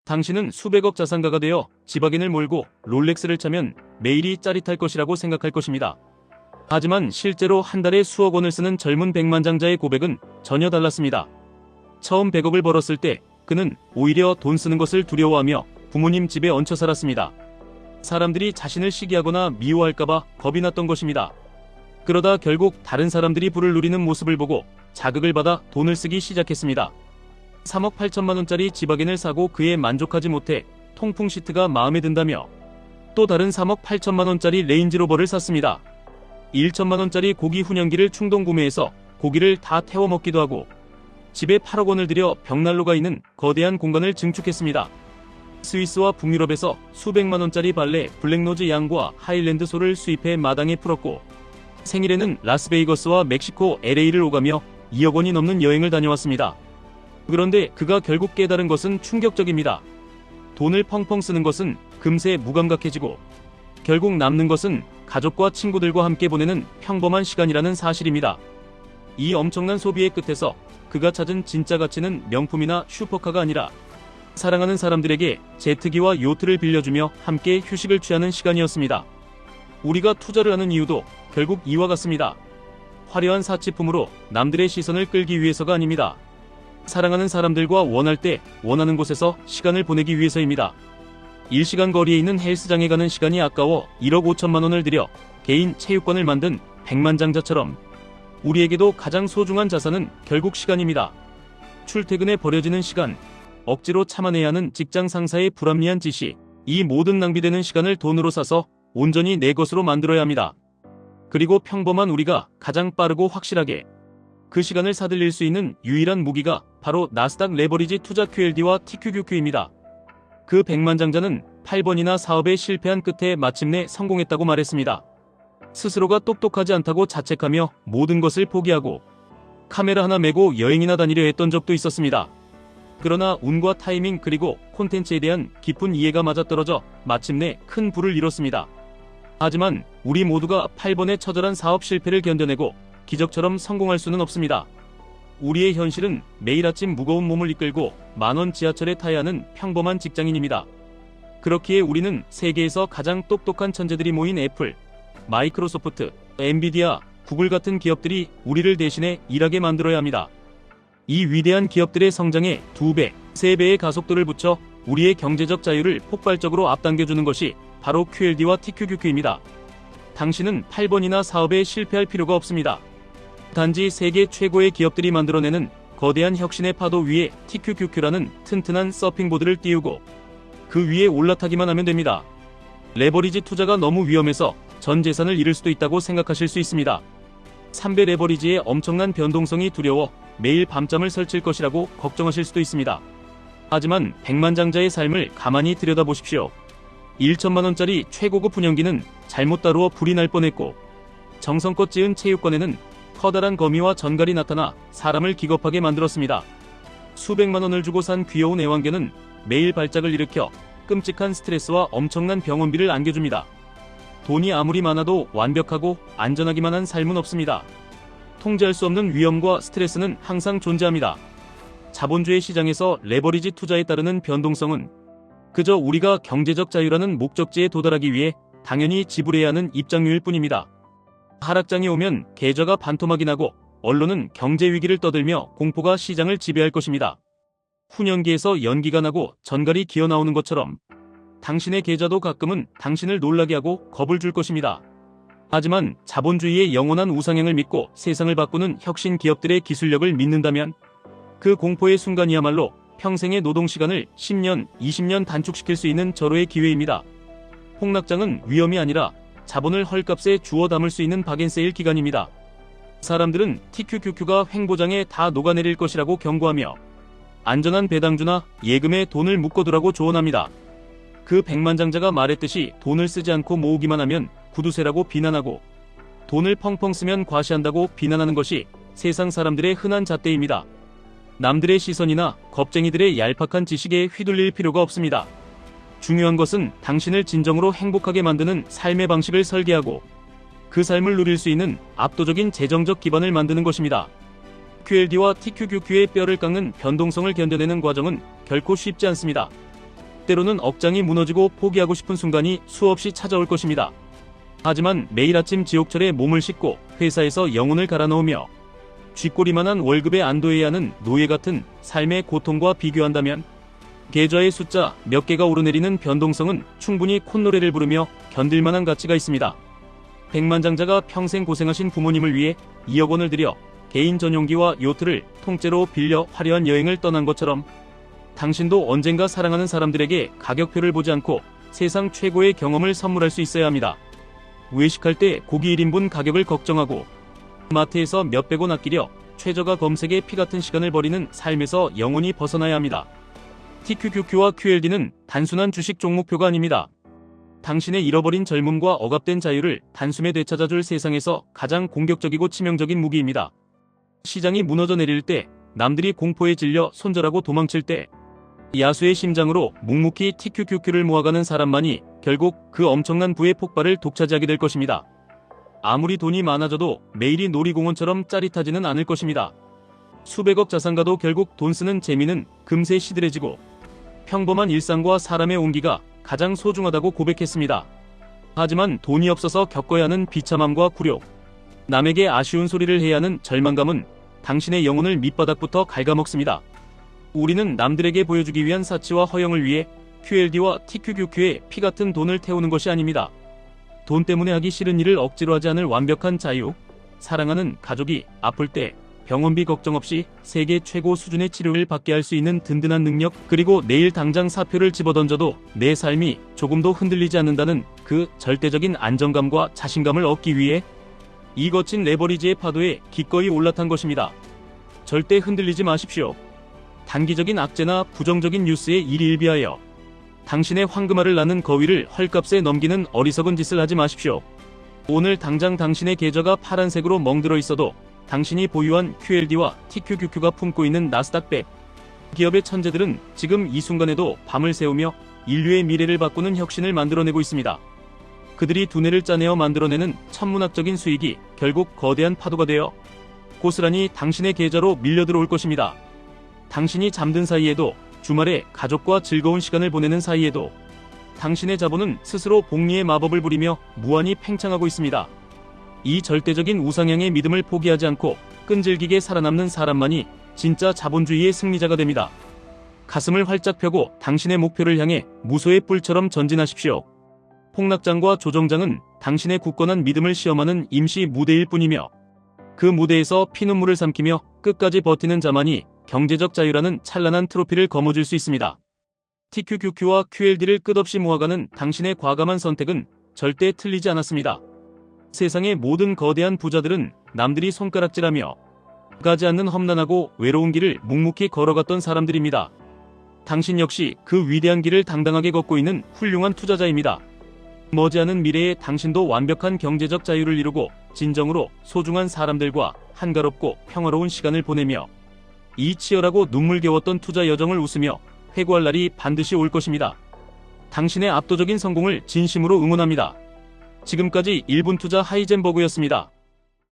당신은 수백억 자산가가 되어 지바겐을 몰고 롤렉스를 차면 매일이 짜릿할 것이라고 생각할 것입니다. 하지만 실제로 한 달에 수억 원을 쓰는 젊은 백만장자의 고백은 전혀 달랐습니다. 처음 100억을 벌었을 때 그는 오히려 돈 쓰는 것을 두려워하며 부모님 집에 얹혀 살았습니다. 사람들이 자신을 시기하거나 미워할까봐 겁이 났던 것입니다. 그러다 결국 다른 사람들이 부를 누리는 모습을 보고 자극을 받아 돈을 쓰기 시작했습니다. 3억 8천만 원짜리 지바겐을 사고 그에 만족하지 못해 통풍 시트가 마음에 든다며 또 다른 3억 8천만 원짜리 레인지로버를 샀습니다. 1천만 원짜리 고기 훈연기를 충동 구매해서 고기를 다 태워 먹기도 하고 집에 8억 원을 들여 벽난로가 있는 거대한 공간을 증축했습니다. 스위스와 북유럽에서 수백만 원짜리 발레 블랙노즈 양과 하일랜드 소를 수입해 마당에 풀었고 생일에는 라스베이거스와 멕시코 LA를 오가며 2억 원이 넘는 여행을 다녀왔습니다. 그런데 그가 결국 깨달은 것은 충격적입니다. 돈을 펑펑 쓰는 것은 금세 무감각해지고 결국 남는 것은 가족과 친구들과 함께 보내는 평범한 시간이라는 사실입니다. 이 엄청난 소비의 끝에서 그가 찾은 진짜 가치는 명품이나 슈퍼카가 아니라 사랑하는 사람들에게 제트기와 요트를 빌려주며 함께 휴식을 취하는 시간이었습니다. 우리가 투자를 하는 이유도 결국 이와 같습니다. 화려한 사치품으로 남들의 시선을 끌기 위해서가 아닙니다. 사랑하는 사람들과 원할 때 원하는 곳에서 시간을 보내기 위해서입니다. 1시간 거리에 있는 헬스장에 가는 시간이 아까워 1억 5천만 원을 들여 개인 체육관을 만든 백만장자처럼 우리에게도 가장 소중한 자산은 결국 시간입니다. 출퇴근에 버려지는 시간, 억지로 참아내야 하는 직장 상사의 불합리한 지시, 이 모든 낭비되는 시간을 돈으로 사서 온전히 내 것으로 만들어야 합니다. 그리고 평범한 우리가 가장 빠르고 확실하게 그 시간을 사들일 수 있는 유일한 무기가 바로 나스닥 레버리지 투자 QLD와 TQQQ입니다. 그 백만장자는 8번이나 사업에 실패한 끝에 마침내 성공했다고 말했습니다. 스스로가 똑똑하지 않다고 자책하며 모든 것을 포기하고 카메라 하나 메고 여행이나 다니려 했던 적도 있었습니다. 그러나 운과 타이밍 그리고 콘텐츠에 대한 깊은 이해가 맞아떨어져 마침내 큰 부를 이뤘습니다. 하지만 우리 모두가 8번의 처절한 사업 실패를 견뎌내고 기적처럼 성공할 수는 없습니다. 우리의 현실은 매일 아침 무거운 몸을 이끌고 만원 지하철에 타야 하는 평범한 직장인입니다. 그렇기에 우리는 세계에서 가장 똑똑한 천재들이 모인 애플, 마이크로소프트, 엔비디아, 구글 같은 기업들이 우리를 대신해 일하게 만들어야 합니다. 이 위대한 기업들의 성장에 2배, 3배의 가속도를 붙여 우리의 경제적 자유를 폭발적으로 앞당겨주는 것이 바로 QLD와 TQQQ입니다. 당신은 8번이나 사업에 실패할 필요가 없습니다. 단지 세계 최고의 기업들이 만들어내는 거대한 혁신의 파도 위에 TQQQ라는 튼튼한 서핑보드를 띄우고 그 위에 올라타기만 하면 됩니다. 레버리지 투자가 너무 위험해서 전 재산을 잃을 수도 있다고 생각하실 수 있습니다. 3배 레버리지의 엄청난 변동성이 두려워 매일 밤잠을 설칠 것이라고 걱정하실 수도 있습니다. 하지만 백만장자의 삶을 가만히 들여다보십시오. 1천만 원짜리 최고급 훈연기는 잘못 다루어 불이 날 뻔했고 정성껏 지은 체육관에는 커다란 거미와 전갈이 나타나 사람을 기겁하게 만들었습니다. 수백만 원을 주고 산 귀여운 애완견은 매일 발작을 일으켜 끔찍한 스트레스와 엄청난 병원비를 안겨줍니다. 돈이 아무리 많아도 완벽하고 안전하기만 한 삶은 없습니다. 통제할 수 없는 위험과 스트레스는 항상 존재합니다. 자본주의 시장에서 레버리지 투자에 따르는 변동성은 그저 우리가 경제적 자유라는 목적지에 도달하기 위해 당연히 지불해야 하는 입장료일 뿐입니다. 하락장이 오면 계좌가 반토막이 나고 언론은 경제 위기를 떠들며 공포가 시장을 지배할 것입니다. 훈연기에서 연기가 나고 전갈이 기어나오는 것처럼 당신의 계좌도 가끔은 당신을 놀라게 하고 겁을 줄 것입니다. 하지만 자본주의의 영원한 우상향을 믿고 세상을 바꾸는 혁신 기업들의 기술력을 믿는다면 그 공포의 순간이야말로 평생의 노동시간을 10년, 20년 단축시킬 수 있는 절호의 기회입니다. 폭락장은 위험이 아니라 자본을 헐값에 주워 담을 수 있는 박앤세일 기간입니다. 사람들은 TQQQ가 횡보장에 다 녹아내릴 것이라고 경고하며 안전한 배당주나 예금에 돈을 묶어두라고 조언합니다. 그 백만장자가 말했듯이 돈을 쓰지 않고 모으기만 하면 구두쇠라고 비난하고 돈을 펑펑 쓰면 과시한다고 비난하는 것이 세상 사람들의 흔한 잣대입니다. 남들의 시선이나 겁쟁이들의 얄팍한 지식에 휘둘릴 필요가 없습니다. 중요한 것은 당신을 진정으로 행복하게 만드는 삶의 방식을 설계하고 그 삶을 누릴 수 있는 압도적인 재정적 기반을 만드는 것입니다. QLD와 TQQQ의 뼈를 깎는 변동성을 견뎌내는 과정은 결코 쉽지 않습니다. 때로는 억장이 무너지고 포기하고 싶은 순간이 수없이 찾아올 것입니다. 하지만 매일 아침 지옥철에 몸을 싣고 회사에서 영혼을 갈아넣으며 쥐꼬리만한 월급에 안도해야 하는 노예 같은 삶의 고통과 비교한다면 계좌의 숫자 몇 개가 오르내리는 변동성은 충분히 콧노래를 부르며 견딜만한 가치가 있습니다. 백만장자가 평생 고생하신 부모님을 위해 2억 원을 들여 개인 전용기와 요트를 통째로 빌려 화려한 여행을 떠난 것처럼 당신도 언젠가 사랑하는 사람들에게 가격표를 보지 않고 세상 최고의 경험을 선물할 수 있어야 합니다. 외식할 때 고기 1인분 가격을 걱정하고 마트에서 몇백 원 아끼려 최저가 검색에 피같은 시간을 버리는 삶에서 영원히 벗어나야 합니다. TQQQ와 QLD는 단순한 주식 종목표가 아닙니다. 당신의 잃어버린 젊음과 억압된 자유를 단숨에 되찾아줄 세상에서 가장 공격적이고 치명적인 무기입니다. 시장이 무너져 내릴 때, 남들이 공포에 질려 손절하고 도망칠 때, 야수의 심장으로 묵묵히 TQQQ를 모아가는 사람만이 결국 그 엄청난 부의 폭발을 독차지하게 될 것입니다. 아무리 돈이 많아져도 매일이 놀이공원처럼 짜릿하지는 않을 것입니다. 수백억 자산가도 결국 돈 쓰는 재미는 금세 시들해지고 평범한 일상과 사람의 온기가 가장 소중하다고 고백했습니다. 하지만 돈이 없어서 겪어야 하는 비참함과 굴욕, 남에게 아쉬운 소리를 해야 하는 절망감은 당신의 영혼을 밑바닥부터 갉아먹습니다. 우리는 남들에게 보여주기 위한 사치와 허영을 위해 QLD와 TQQQ에 피같은 돈을 태우는 것이 아닙니다. 돈 때문에 하기 싫은 일을 억지로 하지 않을 완벽한 자유, 사랑하는 가족이 아플 때 병원비 걱정 없이 세계 최고 수준의 치료를 받게 할 수 있는 든든한 능력, 그리고 내일 당장 사표를 집어던져도 내 삶이 조금도 흔들리지 않는다는 그 절대적인 안정감과 자신감을 얻기 위해 이 거친 레버리지의 파도에 기꺼이 올라탄 것입니다. 절대 흔들리지 마십시오. 단기적인 악재나 부정적인 뉴스에 일희일비하여 당신의 황금알을 낳는 거위를 헐값에 넘기는 어리석은 짓을 하지 마십시오. 오늘 당장 당신의 계좌가 파란색으로 멍들어 있어도 당신이 보유한 QLD와 TQQQ가 품고 있는 나스닥 100 기업의 천재들은 지금 이 순간에도 밤을 새우며 인류의 미래를 바꾸는 혁신을 만들어내고 있습니다. 그들이 두뇌를 짜내어 만들어내는 천문학적인 수익이 결국 거대한 파도가 되어 고스란히 당신의 계좌로 밀려들어올 것입니다. 당신이 잠든 사이에도, 주말에 가족과 즐거운 시간을 보내는 사이에도 당신의 자본은 스스로 복리의 마법을 부리며 무한히 팽창하고 있습니다. 이 절대적인 우상향의 믿음을 포기하지 않고 끈질기게 살아남는 사람만이 진짜 자본주의의 승리자가 됩니다. 가슴을 활짝 펴고 당신의 목표를 향해 무소의 뿔처럼 전진하십시오. 폭락장과 조정장은 당신의 굳건한 믿음을 시험하는 임시 무대일 뿐이며 그 무대에서 피눈물을 삼키며 끝까지 버티는 자만이 경제적 자유라는 찬란한 트로피를 거머쥘 수 있습니다. TQQQ와 QLD를 끝없이 모아가는 당신의 과감한 선택은 절대 틀리지 않았습니다. 세상의 모든 거대한 부자들은 남들이 손가락질하며 가지 않는 험난하고 외로운 길을 묵묵히 걸어갔던 사람들입니다. 당신 역시 그 위대한 길을 당당하게 걷고 있는 훌륭한 투자자입니다. 머지않은 미래에 당신도 완벽한 경제적 자유를 이루고 진정으로 소중한 사람들과 한가롭고 평화로운 시간을 보내며 이 치열하고 눈물겨웠던 투자 여정을 웃으며 회고할 날이 반드시 올 것입니다. 당신의 압도적인 성공을 진심으로 응원합니다. 지금까지 1분 투자 하이젠버그였습니다.